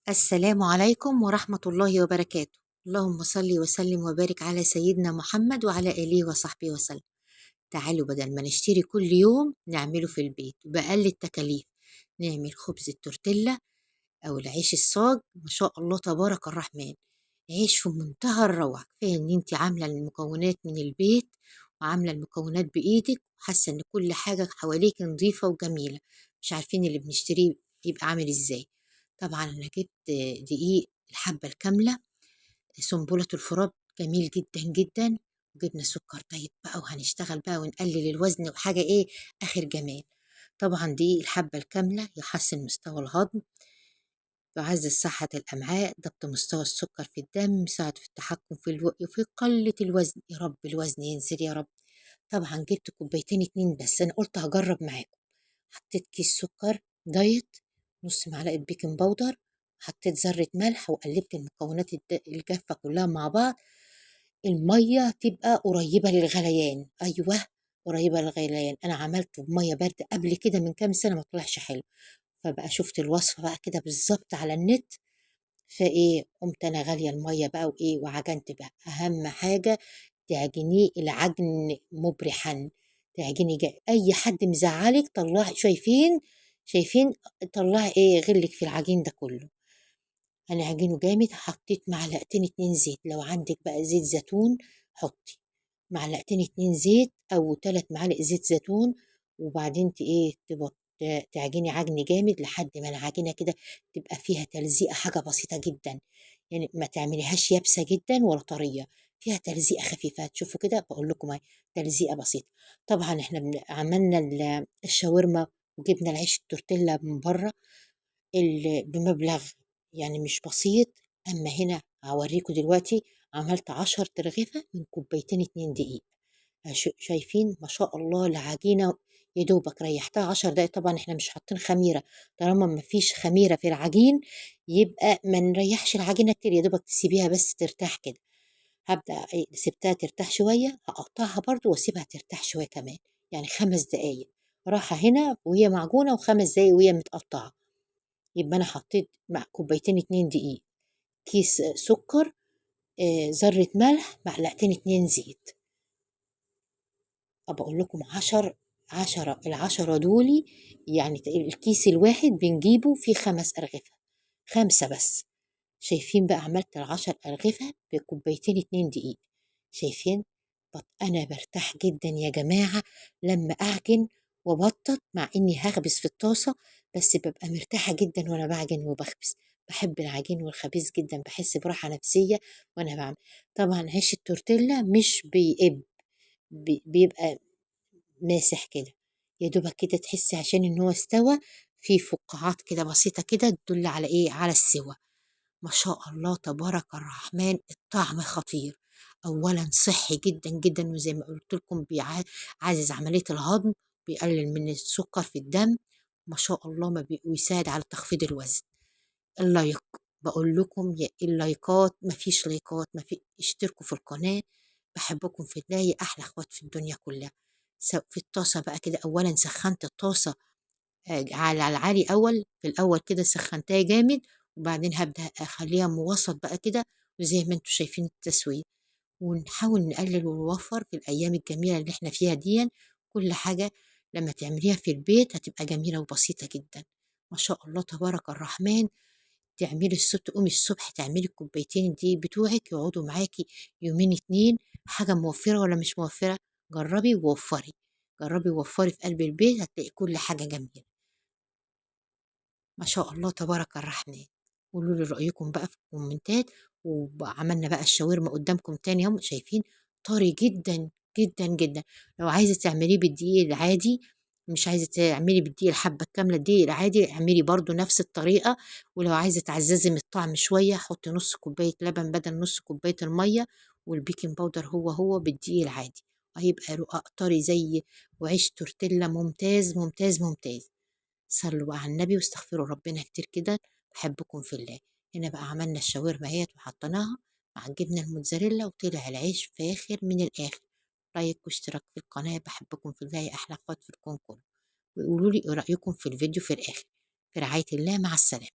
السلام عليكم ورحمة الله وبركاته. اللهم صل وسلم وبارك على سيدنا محمد وعلى آله وصحبه وسلم. تعالوا بدل ما نشتري كل يوم نعمله في البيت بأقل التكاليف. نعمل خبز التورتيلا أو العيش الصاج، ما شاء الله تبارك الرحمن. عيش في منتهى الروعة، كفاية إن أنت عاملة المكونات من البيت وعاملة المكونات بإيدك وحاسة إن كل حاجة حواليك نظيفة وجميلة، مش عارفين اللي بنشتريه يبقى عامل إزاي. طبعا أنا جبت دقيق الحبة الكاملة، سنبلة الفرات جميل جدا جدا، وجبنا سكر دايت بقى وهنشتغل بقى ونقلل الوزن وحاجة إيه آخر جمال. طبعا دقيق الحبة الكاملة يحسن مستوى الهضم، يعزز صحة الأمعاء، ضبط مستوى السكر في الدم، يساعد في التحكم في قلة الوزن، يا رب الوزن ينزل يا رب. طبعا جبت كوبايتين اتنين بس، أنا قلت هجرب معاكم. حطيت كيس سكر دايت، نص معلقة بيكنج باودر، حطيت ذرة ملح وقلبت المكونات الجافة كلها مع بعض. المية تبقى قريبة للغليان، أيوه قريبة للغليان. أنا عملته بمية باردة قبل كده من كام سنة ما طلعش حلو، فبقى شفت الوصفة بقى كده بالظبط على النت، فإيه قمت أنا غالية المية بقى وإيه وعجنت بقى. أهم حاجة تعجنيه العجن مبرحا، تعجني أي حد مزعلك طلعي، شايفين طلعي إيه غلك في العجين ده كله. هنعجنه جامد. حطيت معلقتين اتنين زيت، لو عندك بقى زيت زيتون حطي معلقتين اتنين زيت أو 3 معالق زيت زيتون. وبعدين تعجني عجن جامد لحد ما العجينة كده تبقى فيها تلزيقة، حاجة بسيطة جدا، يعني ما تعمليهاش يابسة جدا ولا طرية، فيها تلزيقة خفيفة. تشوفوا كده بقول لكم اهي تلزيقة بسيطة. طبعا احنا عملنا الشاورما وجبنا العيش التورتيلا من بره بمبلغ يعني مش بسيط. أما هنا هوريكم دلوقتي عملت 10 ترغيفة من كوبايتين اتنين دقيق. شايفين ما شاء الله العجينة، يا دوبك ريحتها 10 دقايق. طبعا احنا مش حاطين خميرة، طالما ما فيش خميرة في العجين يبقى ما نريحش العجينة كتير، يا دوبك تسيبيها بس ترتاح كده. هبدأ سبتها ترتاح شوية، هقطعها برضو واسيبها ترتاح شوية كمان، يعني 5 دقايق راحة هنا وهي معجونة و5 دقايق وهي متقطعة. يبقى أنا حطيت مع كوبايتين اتنين دقيق، كيس سكر، ذرة ملح، معلقتين اتنين زيت. أبقى أقول لكم 10 ال10 دولي، يعني الكيس الواحد بنجيبه فيه 5 أرغفة، 5 بس. شايفين بقى عملت ال10 أرغفة بكوبايتين اتنين دقيق. شايفين أنا برتاح جدا يا جماعة لما أعجن وبطط، مع إني هخبز في الطاسة بس ببقى مرتاحة جدا وأنا بعجن وبخبز. بحب العجين والخبيز جدا، بحس براحة نفسية وأنا بعمل. طبعا عيش التورتيلا مش بيقب، بيبقى ماسح كده، يا دوبك كده تحسي عشان إن هو استوى في فقاعات كده بسيطة كده تدل على إيه على السوى. ما شاء الله تبارك الرحمن، الطعم خطير. أولا صحي جدا جدا، وزي ما قلت لكم بيعزز عملية الهضم، بيقلل من السكر في الدم، ما شاء الله ما ويساعد على تخفيض الوزن. اللايك، بقول لكم يا اللايكات، ما فيش لايكات ما في، اشتركوا في القناة. بحبكم في الله يا أحلى أخوات في الدنيا كلها. في الطاسة بقى كده، أولا سخنت الطاسة على العالي في الأول كده سخنتها جامد، وبعدين هابدأ أخليها وسط بقى كده، وزي ما انتم شايفين التسوية. ونحاول نقلل ونوفر في الأيام الجميلة اللي احنا فيها دي. كل حاجة لما تعمليها في البيت هتبقى جميلة وبسيطة جدا. ما شاء الله تبارك الرحمن. تعملي تقومي الصبح تعملي الكوبايتين دي بتوعك يقعدوا معاكي يومين اتنين. حاجة موفرة ولا مش موفرة؟ جربي ووفري، جربي ووفري في قلب البيت هتلاقي كل حاجة جميلة. ما شاء الله تبارك الرحمن. قولوا لي رأيكم بقى في الكومنتات. وعملنا بقى الشاورما قدامكم تاني هم شايفين، طري جدا جدا جدا. لو عايزة تعمليه بالدقيق العادي، مش عايزة تعملي بالدقيق الحبة الكاملة، الدقيق العادي اعملي برضو نفس الطريقة. ولو عايزة تعززي من الطعم شوية حطي نص كوباية لبن بدل نص كوباية المية، والبيكنج باودر هو بالدقيق العادي، هيبقى رقاق طري زي وعيش تورتيلا ممتاز ممتاز ممتاز. صلوا بقى على النبي واستغفروا ربنا كتير كده. بحبكم في الله. هنا بقى عملنا الشاورما اهيت وحطيناها مع الجبنة الموتزاريلا، وطلع العيش فاخر من الآخر. لايك واشتراك في القناة. بحبكم في الله يا أحلى أخوات في الكون كله. وقولوا لي إيه رأيكم في الفيديو في الآخر. في رعاية الله، مع السلامة.